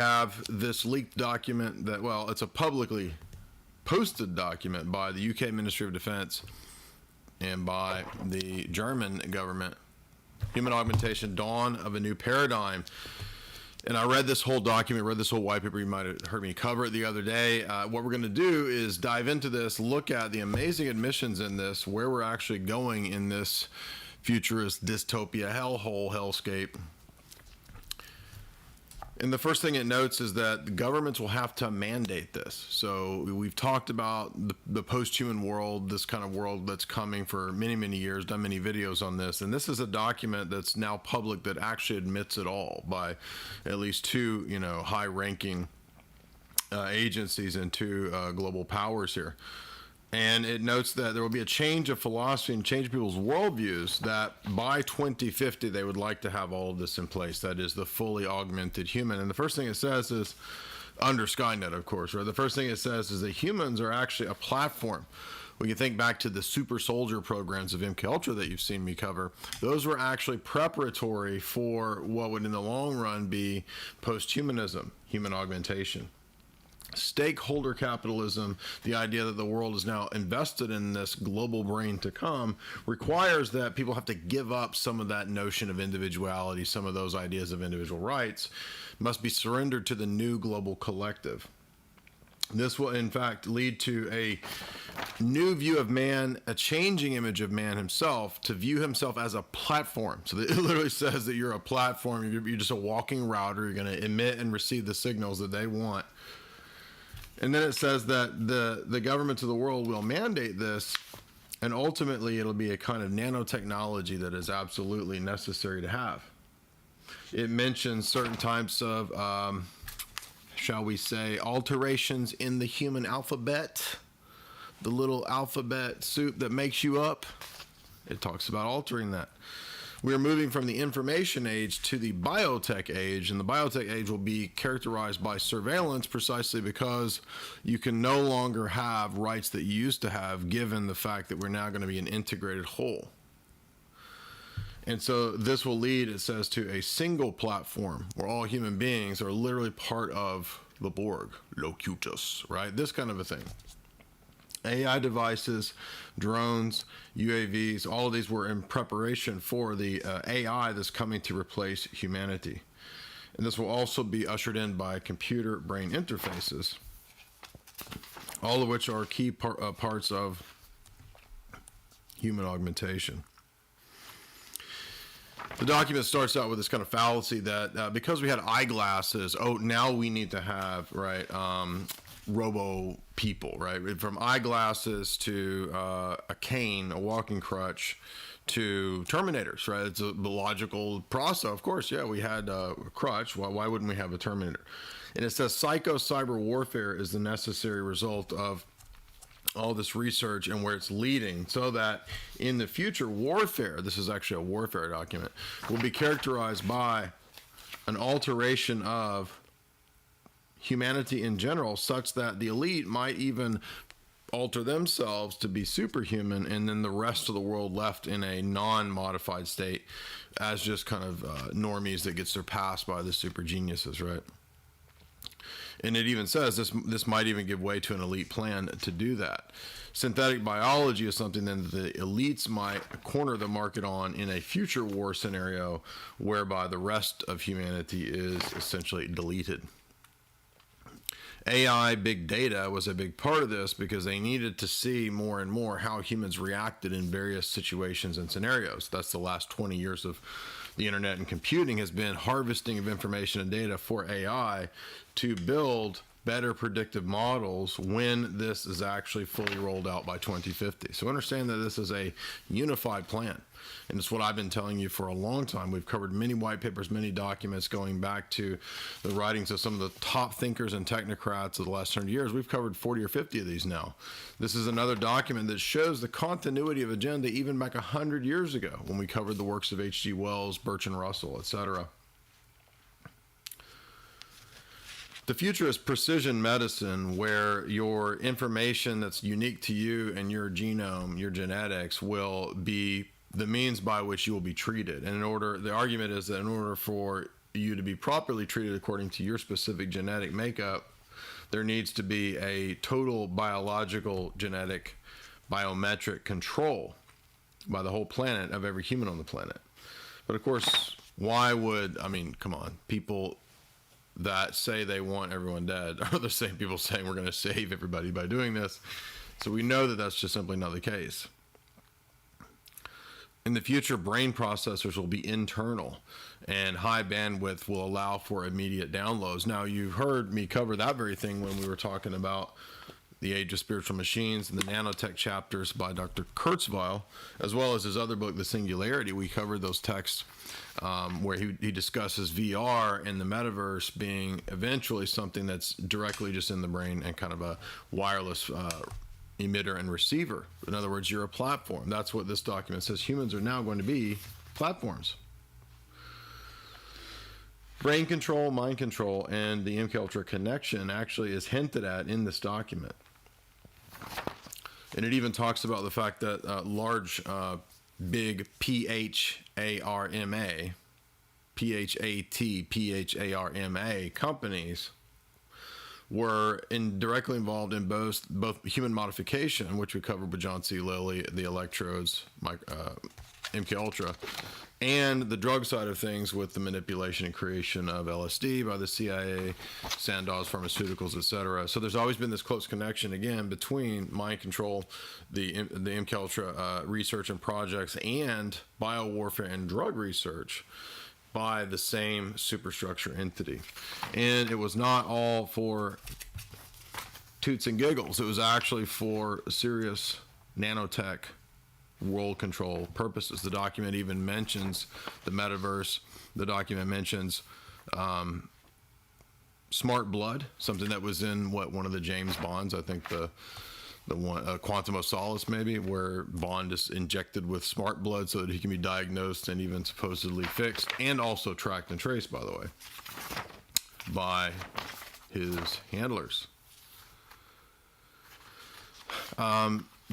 have this leaked document that, well, it's a publicly posted document by the UK Ministry of Defense and by the German government. Human augmentation, dawn of a new paradigm. And I read this whole document, read this whole white paper. You might have heard me cover it the other day. What we're going to do is dive into this, look at the amazing admissions in this, where we're actually going in this futurist dystopia hellhole, hellscape. And the first thing it notes is that the governments will have to mandate this. So we've talked about the post-human world, this kind of world that's coming for many, many years, done many videos on this. And this is a document that's now public that actually admits it all by at least two, high-ranking agencies and two global powers here. And it notes that there will be a change of philosophy and change people's worldviews, that by 2050, they would like to have all of this in place. That is the fully augmented human. And the first thing it says is, under Skynet, of course, right? The first thing it says is that humans are actually a platform. When you think back to the super soldier programs of MKUltra that you've seen me cover, those were actually preparatory for what would in the long run be post-humanism, human augmentation. Stakeholder capitalism, the idea that the world is now invested in this global brain to come, requires that people have to give up some of that notion of individuality, some of those ideas of individual rights must be surrendered to the new global collective. This will, in fact, lead to a new view of man, a changing image of man himself, to view himself as a platform. So it literally says that you're a platform, you're just a walking router, you're going to emit and receive the signals that they want. And then it says that the governments of the world will mandate this, and ultimately it'll be a kind of nanotechnology that is absolutely necessary to have. It mentions certain types of, shall we say, alterations in the human alphabet, the little alphabet soup that makes you up. It talks about altering that. We are moving from the information age to the biotech age, and the biotech age will be characterized by surveillance precisely because you can no longer have rights that you used to have, given the fact that we're now going to be an integrated whole. And so this will lead, it says, to a single platform where all human beings are literally part of the Borg, Locutus, right? This kind of a thing. AI devices, drones, UAVs, all of these were in preparation for the AI that's coming to replace humanity. And this will also be ushered in by computer-brain interfaces, all of which are key parts of human augmentation. The document starts out with this kind of fallacy that because we had eyeglasses, now we need to have, right, robo people, right? From eyeglasses to a cane, a walking crutch, to Terminators, right? It's a logical process. Of course, yeah, we had a crutch. Why wouldn't we have a Terminator? And it says psycho-cyber warfare is the necessary result of all this research and where it's leading, so that in the future warfare, this is actually a warfare document, will be characterized by an alteration of humanity in general, such that the elite might even alter themselves to be superhuman, and then the rest of the world left in a non-modified state as just kind of normies that get surpassed by the super geniuses, right? And it even says this might even give way to an elite plan to do that. Synthetic biology is something then that the elites might corner the market on in a future war scenario, whereby the rest of humanity is essentially deleted. AI, big data, was a big part of this because they needed to see more and more how humans reacted in various situations and scenarios. That's the last 20 years of the internet and computing, has been harvesting of information and data for AI to build better predictive models when this is actually fully rolled out by 2050. So understand that this is a unified plan. And it's what I've been telling you for a long time. We've covered many white papers, many documents going back to the writings of some of the top thinkers and technocrats of the last 100 years. We've covered 40 or 50 of these now. This is another document that shows the continuity of agenda even back 100 years ago when we covered the works of H.G. Wells, Bertrand Russell, etc. The future is precision medicine, where your information that's unique to you and your genome, your genetics, will be the means by which you will be treated. And the argument is that in order for you to be properly treated according to your specific genetic makeup, there needs to be a total biological, genetic, biometric control by the whole planet of every human on the planet. But of course, why would, I mean, come on, people that say they want everyone dead are the same people saying we're going to save everybody by doing this. So we know that that's just simply not the case. In the future, brain processors will be internal, and high bandwidth will allow for immediate downloads. Now, you've heard me cover that very thing when we were talking about The Age of Spiritual Machines and the nanotech chapters by Dr. Kurzweil, as well as his other book, The Singularity. We covered those texts where he discusses VR and the metaverse being eventually something that's directly just in the brain and kind of a wireless emitter and receiver. In other words, you're a platform. That's what this document says. Humans are now going to be platforms. Brain control, mind control, and the MKUltra connection actually is hinted at in this document. And it even talks about the fact that large, big PHARMA, PHARMA companies were directly involved in both human modification, which we covered with John C. Lilly, the electrodes, MKUltra, and the drug side of things with the manipulation and creation of LSD by the CIA, Sandoz Pharmaceuticals, etc. So there's always been this close connection, again, between mind control, the MKUltra research and projects, and biowarfare and drug research by the same superstructure entity. And it was not all for toots and giggles. It was actually for serious nanotech world control purposes. The document even mentions the metaverse. The document mentions smart blood, something that was in one of the James Bonds, I think the one, Quantum of Solace maybe, where Bond is injected with smart blood so that he can be diagnosed and even supposedly fixed, and also tracked and traced, by the way, by his handlers.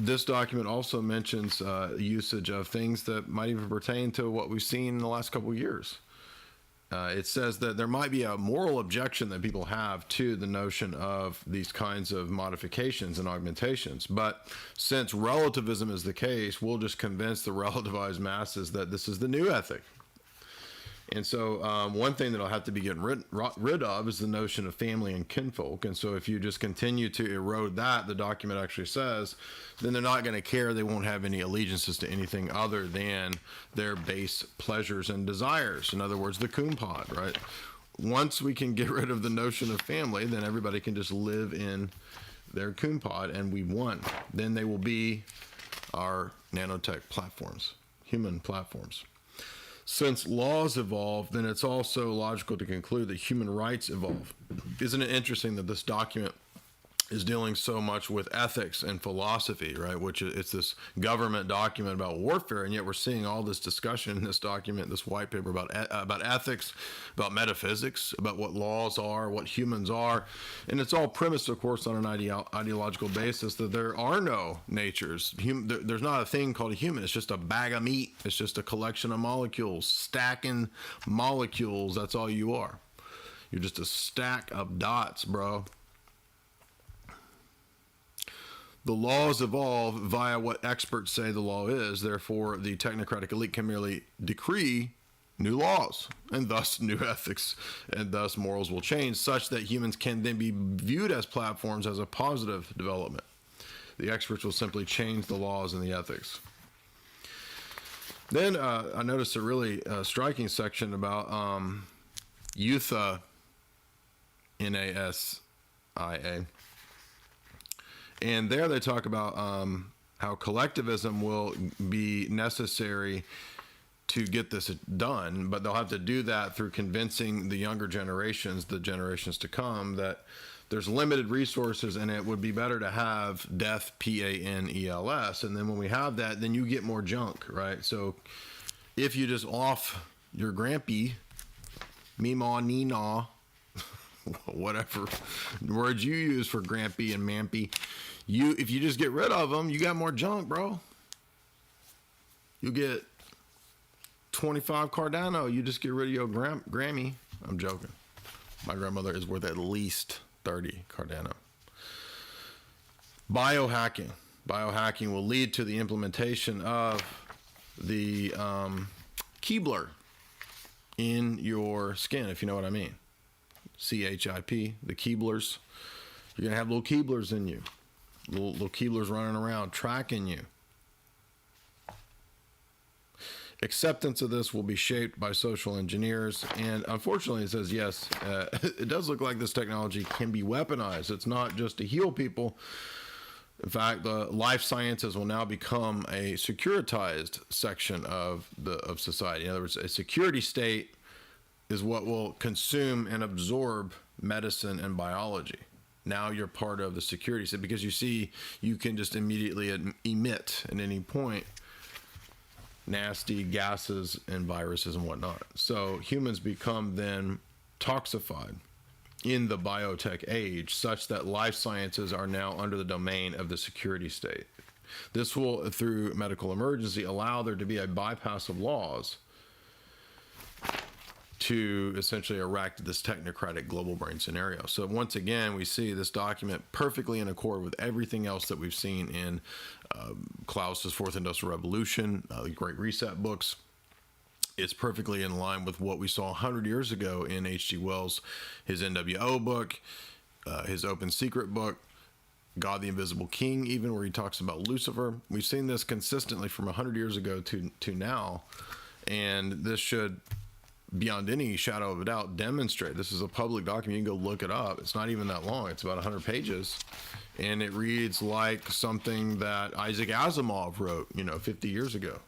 This document also mentions usage of things that might even pertain to what we've seen in the last couple of years. It says that there might be a moral objection that people have to the notion of these kinds of modifications and augmentations. But since relativism is the case, we'll just convince the relativized masses that this is the new ethic. And so one thing that'll have to be getting rid of is the notion of family and kinfolk. And so if you just continue to erode that, the document actually says, then they're not going to care. They won't have any allegiances to anything other than their base pleasures and desires. In other words, the coon pod, right? Once we can get rid of the notion of family, then everybody can just live in their coon pod, and we won. Then they will be our nanotech platforms, human platforms. Since laws evolve, then it's also logical to conclude that human rights evolve. Isn't it interesting that this document is dealing so much with ethics and philosophy, right? Which it's this government document about warfare, and yet we're seeing all this discussion in this document, this white paper about ethics, about metaphysics, about what laws are, what humans are, and it's all premised, of course, on an ideological basis that there are no natures. There's not a thing called a human. It's just a bag of meat. It's just a collection of molecules, stacking molecules. That's all you are. You're just a stack of dots, bro. The laws evolve via what experts say the law is. Therefore, the technocratic elite can merely decree new laws, and thus new ethics, and thus morals will change, such that humans can then be viewed as platforms as a positive development. The experts will simply change the laws and the ethics. Then I noticed a really striking section about Eutha, N-A-S-I-A. And there they talk about how collectivism will be necessary to get this done, but they'll have to do that through convincing the younger generations, the generations to come, that there's limited resources and it would be better to have death, P-A-N-E-L-S. And then when we have that, then you get more junk, right? So if you just off your grampy, meemaw, neenaw, whatever words you use for grampy and mampy, if you just get rid of them, you got more junk, bro. You get 25 Cardano. You just get rid of your Grammy. I'm joking. My grandmother is worth at least 30 Cardano. Biohacking. Biohacking will lead to the implementation of the Keebler in your skin, if you know what I mean. CHIP, the Keeblers. You're going to have little Keeblers in you. Little Keeblers running around, tracking you. Acceptance of this will be shaped by social engineers. And unfortunately, it says, yes, it does look like this technology can be weaponized. It's not just to heal people. In fact, the life sciences will now become a securitized section of society. In other words, a security state is what will consume and absorb medicine and biology. Now you're part of the security state because you see, you can just immediately emit at any point nasty gases and viruses and whatnot. So humans become then toxified in the biotech age, such that life sciences are now under the domain of the security state. This will, through medical emergency, allow there to be a bypass of laws to essentially erect this technocratic global brain scenario. So once again, we see this document perfectly in accord with everything else that we've seen in Klaus's Fourth Industrial Revolution, the Great Reset books. It's perfectly in line with what we saw 100 years ago in H.G. Wells, his NWO book, his Open Secret book, God the Invisible King, even where he talks about Lucifer. We've seen this consistently from 100 years ago to now, and this should, beyond any shadow of a doubt, demonstrate. This is a public document. You can go look it up. It's not even that long. It's about 100 pages, and it reads like something that Isaac Asimov wrote, 50 years ago.